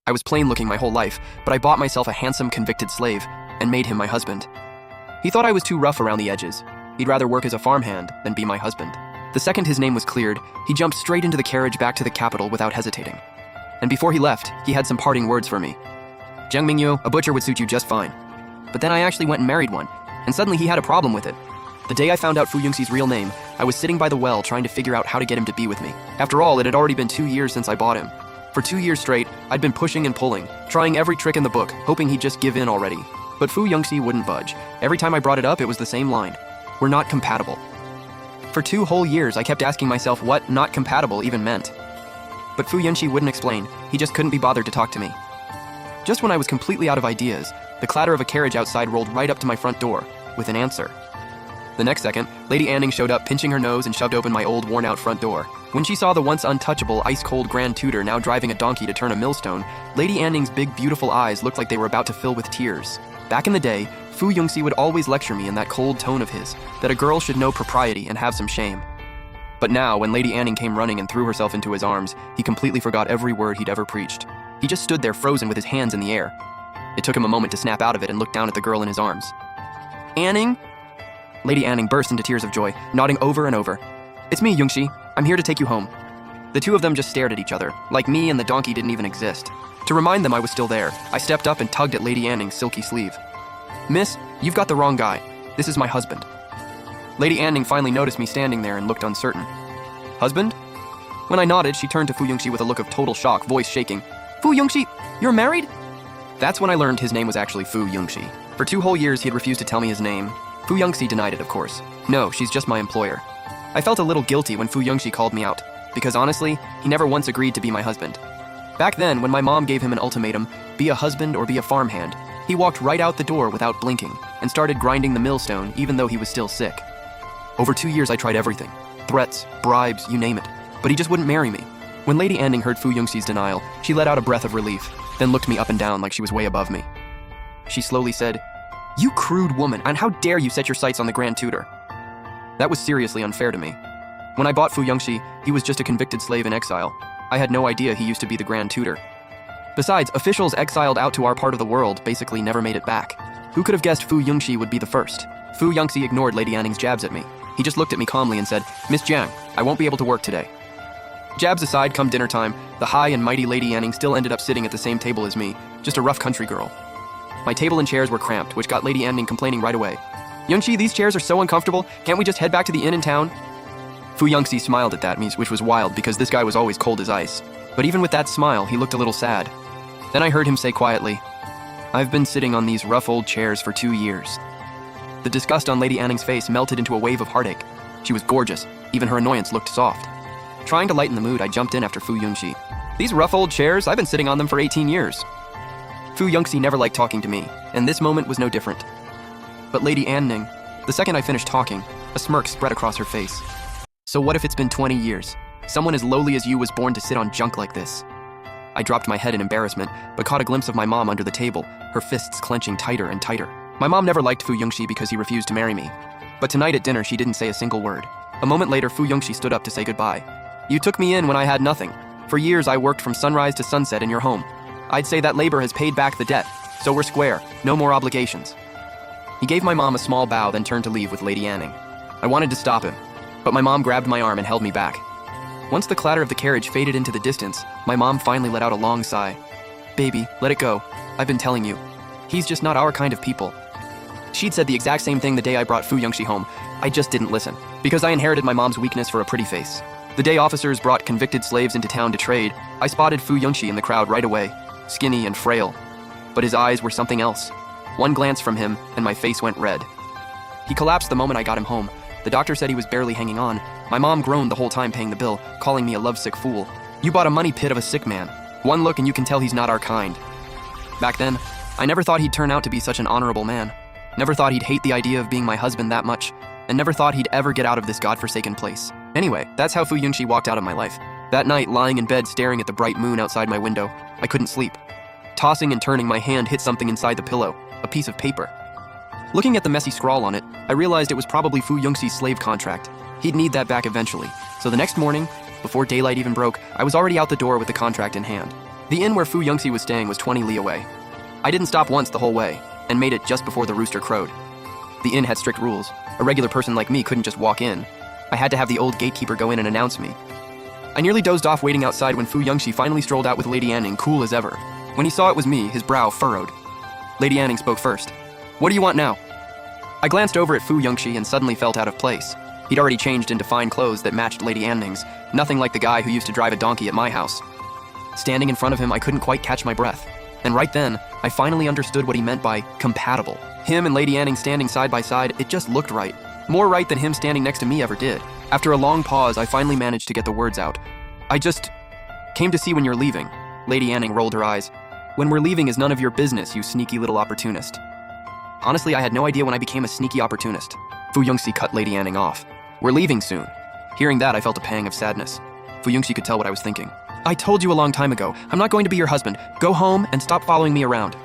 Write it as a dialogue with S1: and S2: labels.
S1: I was plain looking my whole life, but I bought myself a handsome convicted slave and made him my husband. He thought I was too rough around the edges. He'd rather work as a farmhand than be my husband. The second his name was cleared, he jumped straight into the carriage back to the capital without hesitating. And before he left, he had some parting words for me. Jiang Mingyu, a butcher would suit you just fine. But then I actually went and married one, and suddenly he had a problem with it. The day I found out Fu Yongxi's real name, I was sitting by the well trying to figure out how to get him to be with me. After all, it had already been 2 years since I bought him. For 2 years straight, I'd been pushing and pulling, trying every trick in the book, hoping he'd just give in already. But Fu Yongxi wouldn't budge. Every time I brought it up, it was the same line. We're not compatible. For 2 whole years, I kept asking myself what not compatible even meant. But Fu Yongxi wouldn't explain. He just couldn't be bothered to talk to me. Just when I was completely out of ideas, the clatter of a carriage outside rolled right up to my front door, with an answer. The next second, Lady Anning showed up, pinching her nose and shoved open my old, worn-out front door. When she saw the once untouchable, ice-cold Grand Tutor now driving a donkey to turn a millstone, Lady Anning's big, beautiful eyes looked like they were about to fill with tears. Back in the day, Fu Yongxi would always lecture me in that cold tone of his, that a girl should know propriety and have some shame. But now, when Lady Anning came running and threw herself into his arms, he completely forgot every word he'd ever preached. He just stood there frozen with his hands in the air. It took him a moment to snap out of it and look down at the girl in his arms. Anning? Lady Anning burst into tears of joy, nodding over and over. It's me, Yongxi. I'm here to take you home. The two of them just stared at each other, like me and the donkey didn't even exist. To remind them I was still there, I stepped up and tugged at Lady Anning's silky sleeve. Miss, you've got the wrong guy. This is my husband. Lady Anning finally noticed me standing there and looked uncertain. Husband? When I nodded, she turned to Fu Yongxi with a look of total shock, voice shaking. Fu Yongxi, you're married? That's when I learned his name was actually Fu Yongxi. For 2 whole years, he had refused to tell me his name. Fu Yongxi denied it, of course. No, she's just my employer. I felt a little guilty when Fu Yongxi called me out, because honestly, he never once agreed to be my husband. Back then, when my mom gave him an ultimatum, be a husband or be a farmhand, he walked right out the door without blinking and started grinding the millstone even though he was still sick. Over 2 years, I tried everything. Threats, bribes, you name it. But he just wouldn't marry me. When Lady Anning heard Fu Yongxi's denial, she let out a breath of relief, then looked me up and down like she was way above me. She slowly said, You crude woman, and how dare you set your sights on the Grand Tutor? That was seriously unfair to me. When I bought Fu Yongxi, he was just a convicted slave in exile. I had no idea he used to be the Grand Tutor. Besides, officials exiled out to our part of the world basically never made it back. Who could have guessed Fu Yongxi would be the first? Fu Yongxi ignored Lady Anning's jabs at me. He just looked at me calmly and said, Miss Jiang, I won't be able to work today. Jabs aside, come dinner time, the high and mighty Lady Anning still ended up sitting at the same table as me, just a rough country girl. My table and chairs were cramped, which got Lady Anning complaining right away. Yongxi, these chairs are so uncomfortable, can't we just head back to the inn in town? Fu Yongxi smiled at that, which was wild because this guy was always cold as ice. But even with that smile, he looked a little sad. Then I heard him say quietly, I've been sitting on these rough old chairs for 2 years. The disgust on Lady Anning's face melted into a wave of heartache. She was gorgeous, even her annoyance looked soft. Trying to lighten the mood, I jumped in after Fu Yongxi. These rough old chairs, I've been sitting on them for 18 years. Fu Yongxi never liked talking to me, and this moment was no different. But Lady Anning, the second I finished talking, a smirk spread across her face. So what if it's been 20 years? Someone as lowly as you was born to sit on junk like this. I dropped my head in embarrassment, but caught a glimpse of my mom under the table, her fists clenching tighter and tighter. My mom never liked Fu Yongxi because he refused to marry me. But tonight at dinner, she didn't say a single word. A moment later, Fu Yongxi stood up to say goodbye. You took me in when I had nothing. For years, I worked from sunrise to sunset in your home. I'd say that labor has paid back the debt, so we're square, no more obligations. He gave my mom a small bow, then turned to leave with Lady Anning. I wanted to stop him, but my mom grabbed my arm and held me back. Once the clatter of the carriage faded into the distance, my mom finally let out a long sigh. Baby, let it go. I've been telling you. He's just not our kind of people. She'd said the exact same thing the day I brought Fu Yongxi home. I just didn't listen, because I inherited my mom's weakness for a pretty face. The day officers brought convicted slaves into town to trade, I spotted Fu Yongxi in the crowd right away, skinny and frail. But his eyes were something else. One glance from him, and my face went red. He collapsed the moment I got him home. The doctor said he was barely hanging on. My mom groaned the whole time paying the bill, calling me a lovesick fool. You bought a money pit of a sick man. One look and you can tell he's not our kind. Back then, I never thought he'd turn out to be such an honorable man. Never thought he'd hate the idea of being my husband that much, and never thought he'd ever get out of this godforsaken place. Anyway, that's how Fu Yongxi walked out of my life. That night, lying in bed staring at the bright moon outside my window, I couldn't sleep. Tossing and turning, my hand hit something inside the pillow, a piece of paper. Looking at the messy scrawl on it, I realized it was probably Fu Yongxi's slave contract. He'd need that back eventually, so the next morning, before daylight even broke, I was already out the door with the contract in hand. The inn where Fu Yongxi was staying was 20 li away. I didn't stop once the whole way, and made it just before the rooster crowed. The inn had strict rules. A regular person like me couldn't just walk in. I had to have the old gatekeeper go in and announce me. I nearly dozed off waiting outside when Fu Yongxi finally strolled out with Lady Anning, cool as ever. When he saw it was me, his brow furrowed. Lady Anning spoke first. "What do you want now?" I glanced over at Fu Yongxi and suddenly felt out of place. He'd already changed into fine clothes that matched Lady Anning's, nothing like the guy who used to drive a donkey at my house. Standing in front of him, I couldn't quite catch my breath. And right then, I finally understood what he meant by compatible. Him and Lady Anning standing side by side, it just looked right. More right than him standing next to me ever did. After a long pause, I finally managed to get the words out. "I just came to see when you're leaving." Lady Anning rolled her eyes. "When we're leaving is none of your business, you sneaky little opportunist." Honestly, I had no idea when I became a sneaky opportunist. Fu Yongxi cut Lady Anning off. "We're leaving soon." Hearing that, I felt a pang of sadness. Fu Yongxi could tell what I was thinking. "I told you a long time ago, I'm not going to be your husband. Go home and stop following me around."